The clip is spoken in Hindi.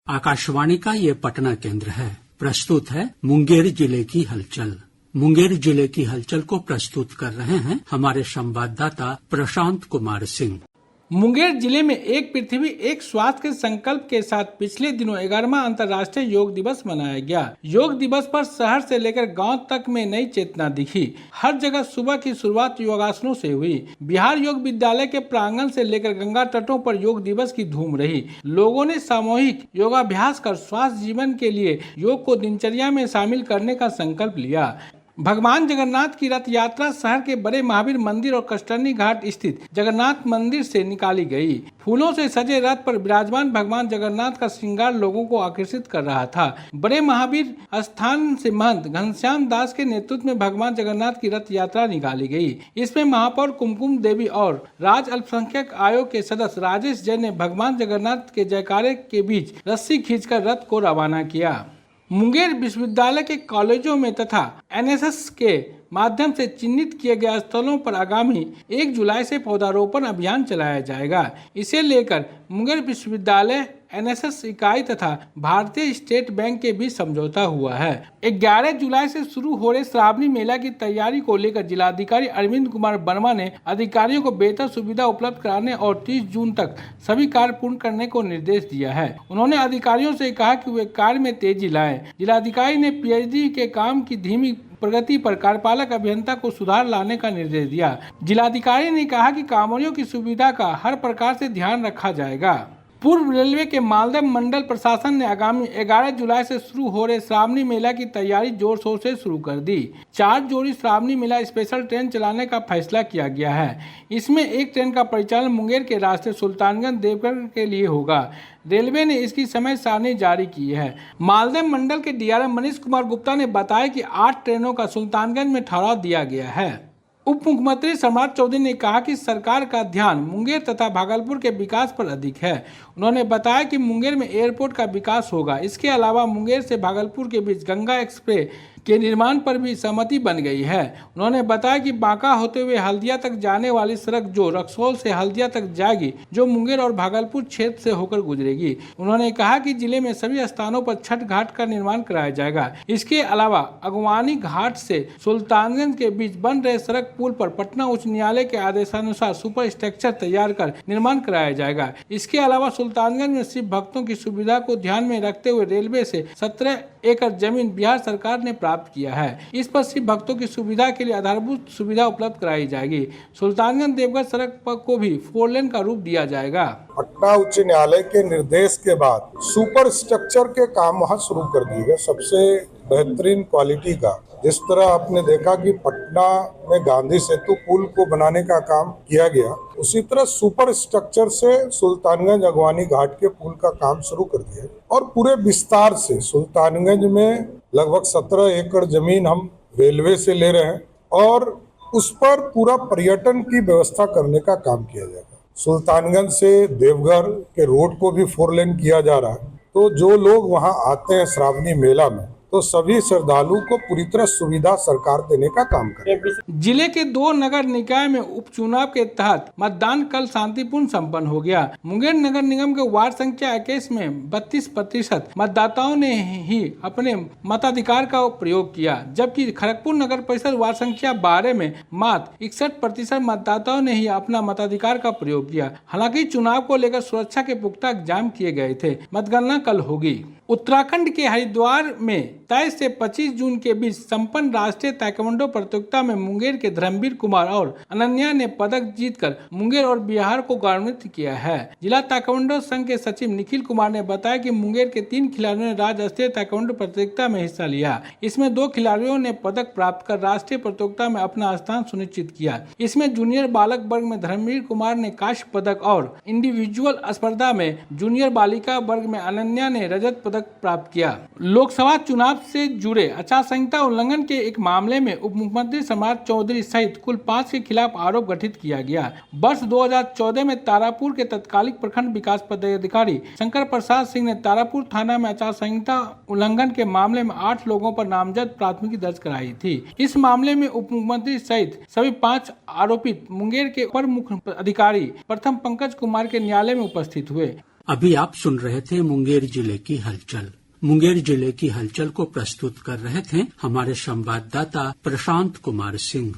आकाशवाणी का ये पटना केंद्र है। प्रस्तुत है मुंगेर जिले की हलचल। मुंगेर जिले की हलचल को प्रस्तुत कर रहे हैं हमारे संवाददाता प्रशांत कुमार सिंह। मुंगेर जिले में एक पृथ्वी एक स्वास्थ्य के संकल्प के साथ पिछले दिनों 11वां अंतर्राष्ट्रीय योग दिवस मनाया गया। योग दिवस पर शहर से लेकर गांव तक में नई चेतना दिखी। हर जगह सुबह की शुरुआत योगासनों से हुई। बिहार योग विद्यालय के प्रांगण से लेकर गंगा तटों पर योग दिवस की धूम रही। लोगों ने सामूहिक योगाभ्यास कर स्वास्थ्य जीवन के लिए योग को दिनचर्या में शामिल करने का संकल्प लिया। भगवान जगन्नाथ की रथ यात्रा शहर के बड़े महावीर मंदिर और कष्टर्नी घाट स्थित जगन्नाथ मंदिर से निकाली गई। फूलों से सजे रथ पर विराजमान भगवान जगन्नाथ का श्रृंगार लोगों को आकर्षित कर रहा था। बड़े महावीर स्थान से महंत घनश्याम दास के नेतृत्व में भगवान जगन्नाथ की रथ यात्रा निकाली गई। इसमें महापौर कुमकुम देवी और राज्य अल्पसंख्यक आयोग के सदस्य राजेश जैन ने भगवान जगन्नाथ के जयकारे के बीच रस्सी खींचकर रथ को रवाना किया। मुंगेर विश्वविद्यालय के कॉलेजों में तथा एनएसएस के माध्यम से चिन्हित किए गए स्थलों पर आगामी 1 जुलाई से पौधारोपण अभियान चलाया जाएगा। इसे लेकर मुंगेर विश्वविद्यालय एनएसएस इकाई तथा भारतीय स्टेट बैंक के बीच समझौता हुआ है। 11 जुलाई से शुरू हो रहे श्रावणी मेला की तैयारी को लेकर जिलाधिकारी अरविंद कुमार वर्मा ने अधिकारियों को बेहतर सुविधा उपलब्ध कराने और 30 जून तक सभी कार्य पूर्ण करने को निर्देश दिया है। उन्होंने अधिकारियों से कहा कि वे कार्य में तेजी लाएं। जिलाधिकारी ने पीएचडी के काम की धीमी प्रगति पर कार्यपालक अभियंता को सुधार लाने का निर्देश दिया। जिलाधिकारी ने कहा कि कामगारों की सुविधा का हर प्रकार से ध्यान रखा जाएगा। पूर्व रेलवे के मालदह मंडल प्रशासन ने आगामी 11 जुलाई से शुरू हो रहे श्रावणी मेला की तैयारी जोर शोर से शुरू कर दी। 4 जोड़ी श्रावणी मेला स्पेशल ट्रेन चलाने का फैसला किया गया है। इसमें एक ट्रेन का परिचालन मुंगेर के रास्ते सुल्तानगंज देवगढ़ के लिए होगा। रेलवे ने इसकी समय सारणी जारी की है। मालदह मंडल के डीआरएम मनीष कुमार गुप्ता ने बताया कि 8 ट्रेनों का सुल्तानगंज में ठहराव दिया गया है। उप मुख्यमंत्री सम्राट चौधरी ने कहा कि सरकार का ध्यान मुंगेर तथा भागलपुर के विकास पर अधिक है। उन्होंने बताया कि मुंगेर में एयरपोर्ट का विकास होगा। इसके अलावा मुंगेर से भागलपुर के बीच गंगा एक्सप्रेस के निर्माण पर भी सहमति बन गई है। उन्होंने बताया कि बांका होते हुए हल्दिया तक जाने वाली सड़क जो रक्सौल से हल्दिया तक जाएगी, जो मुंगेर और भागलपुर क्षेत्र से होकर गुजरेगी। उन्होंने कहा कि जिले में सभी स्थानों पर छठ घाट का निर्माण कराया जाएगा। इसके अलावा अगवानी घाट से सुल्तानगंज के बीच बन रहे सड़क पुल पर पटना उच्च न्यायालय के आदेशानुसार सुपर स्ट्रक्चर तैयार कर निर्माण कराया जाएगा। इसके अलावा सुल्तानगंज में शिव भक्तों की सुविधा को ध्यान में रखते हुए रेलवे से 17 एकड़ जमीन बिहार सरकार ने प्राप्त किया है। इस पर शिव भक्तों की सुविधा के लिए आधारभूत सुविधा उपलब्ध कराई जाएगी। सुल्तानगंज देवगढ़ सड़क को भी 4 लेन का रूप दिया जाएगा। पटना उच्च न्यायालय के निर्देश के बाद सुपर स्ट्रक्चर के काम वहाँ शुरू कर दिए गए, सबसे बेहतरीन क्वालिटी का। जिस तरह आपने देखा कि पटना में गांधी सेतु पुल को बनाने का काम किया गया, उसी तरह सुपर स्ट्रक्चर से सुल्तानगंज अगवानी घाट के पुल का काम शुरू कर दिया और पूरे विस्तार से सुल्तानगंज में लगभग 17 एकड़ जमीन हम रेलवे से ले रहे हैं और उस पर पूरा पर्यटन की व्यवस्था करने का काम किया जाएगा। सुल्तानगंज से देवघर के रोड को भी 4 लेन किया जा रहा है। तो जो लोग वहां आते हैं श्रावणी मेला में, तो सभी श्रद्धालु को पूरी तरह सुविधा सरकार देने का काम करेगी। जिले के 2 नगर निकाय में उपचुनाव के तहत मतदान कल शांतिपूर्ण संपन्न हो गया। मुंगेर नगर निगम के वार्ड संख्या 21 में 32% मतदाताओं ने ही अपने मताधिकार का प्रयोग किया, जबकि खड़गपुर नगर परिषद वार्ड संख्या 12 में मात्र 61% मतदाताओं ने ही अपना मताधिकार का प्रयोग किया। हालांकि चुनाव को लेकर सुरक्षा के पुख्ता इंतजाम किए गए थे। मतगणना कल होगी। उत्तराखंड के हरिद्वार में 23 से 25 जून के बीच संपन्न राष्ट्रीय ताइक्वांडो प्रतियोगिता में मुंगेर के धर्मवीर कुमार और अनन्या ने पदक जीतकर मुंगेर और बिहार को गौरवान्वित किया है। जिला ताइक्वांडो संघ के सचिव निखिल कुमार ने बताया कि मुंगेर के 3 खिलाड़ियों ने राज्य स्तरीय ताइक्वांडो प्रतियोगिता में हिस्सा लिया। इसमें 2 खिलाड़ियों ने पदक प्राप्त कर राष्ट्रीय प्रतियोगिता में अपना स्थान सुनिश्चित किया। इसमें जूनियर बालक वर्ग में धर्मवीर कुमार ने कांस्य पदक और इंडिविजुअल स्पर्धा में जूनियर बालिका वर्ग में अनन्या ने रजत पदक प्राप्त किया। लोकसभा चुनाव से जुड़े आचार संहिता उल्लंघन के एक मामले में उप मुख्यमंत्री सम्राट चौधरी सहित कुल 5 के खिलाफ आरोप गठित किया गया। वर्ष 2014 में तारापुर के तत्कालिक प्रखंड विकास पदाधिकारी शंकर प्रसाद सिंह ने तारापुर थाना में आचार संहिता उल्लंघन के मामले में 8 लोगों पर नामजद प्राथमिकी दर्ज कराई थी। इस मामले में उप मुख्यमंत्री सहित सभी 5 आरोपित मुंगेर के अपर मुख्य अधिकारी प्रथम पंकज कुमार के न्यायालय में उपस्थित हुए। अभी आप सुन रहे थे मुंगेर जिले की हलचल। मुंगेर जिले की हलचल को प्रस्तुत कर रहे थे हमारे संवाददाता प्रशांत कुमार सिंह।